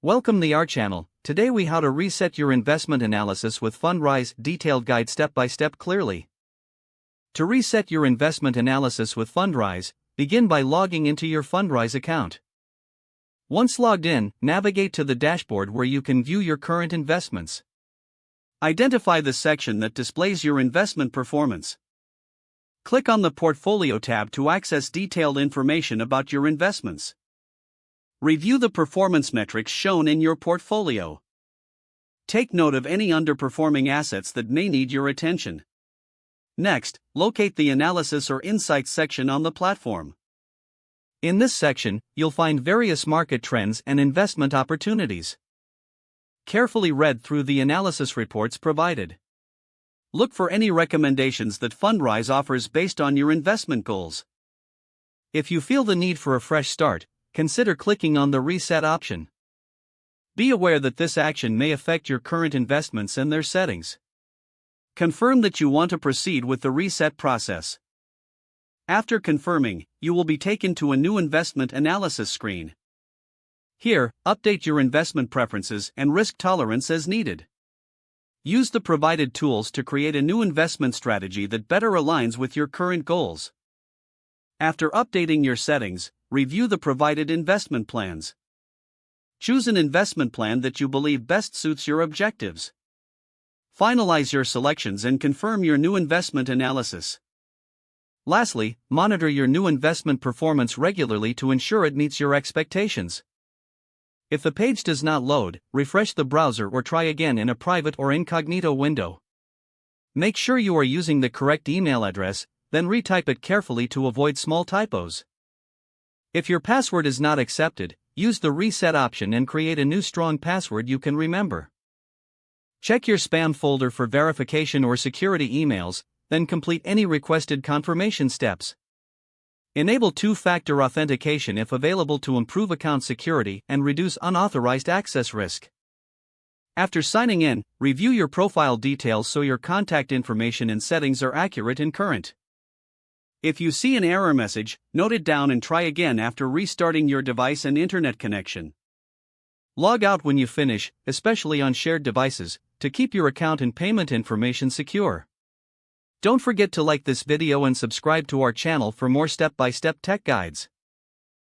Welcome to our channel. Today we how to reset your investment analysis with Fundrise detailed guide step by step clearly. To reset your investment analysis with Fundrise, begin by logging into your Fundrise account. Once logged in, navigate to the dashboard where you can view your current investments. Identify the section that displays your investment performance. Click on the Portfolio tab to access detailed information about your investments. Review the performance metrics shown in your portfolio. Take note of any underperforming assets that may need your attention. Next, locate the Analysis or Insights section on the platform. In this section, you'll find various market trends and investment opportunities. Carefully read through the analysis reports provided. Look for any recommendations that Fundrise offers based on your investment goals. If you feel the need for a fresh start, consider clicking on the Reset option. Be aware that this action may affect your current investments and their settings. Confirm that you want to proceed with the reset process. After confirming, you will be taken to a new investment analysis screen. Here, update your investment preferences and risk tolerance as needed. Use the provided tools to create a new investment strategy that better aligns with your current goals. After updating your settings, review the provided investment plans. Choose an investment plan that you believe best suits your objectives. Finalize your selections and confirm your new investment analysis. Lastly, monitor your new investment performance regularly to ensure it meets your expectations. If the page does not load, refresh the browser or try again in a private or incognito window. Make sure you are using the correct email address, then retype it carefully to avoid small typos. If your password is not accepted, use the Reset option and create a new strong password you can remember. Check your spam folder for verification or security emails, then complete any requested confirmation steps. Enable two-factor authentication if available to improve account security and reduce unauthorized access risk. After signing in, review your profile details so your contact information and settings are accurate and current. If you see an error message, note it down and try again after restarting your device and internet connection. Log out when you finish, especially on shared devices, to keep your account and payment information secure. Don't forget to like this video and subscribe to our channel for more step-by-step tech guides.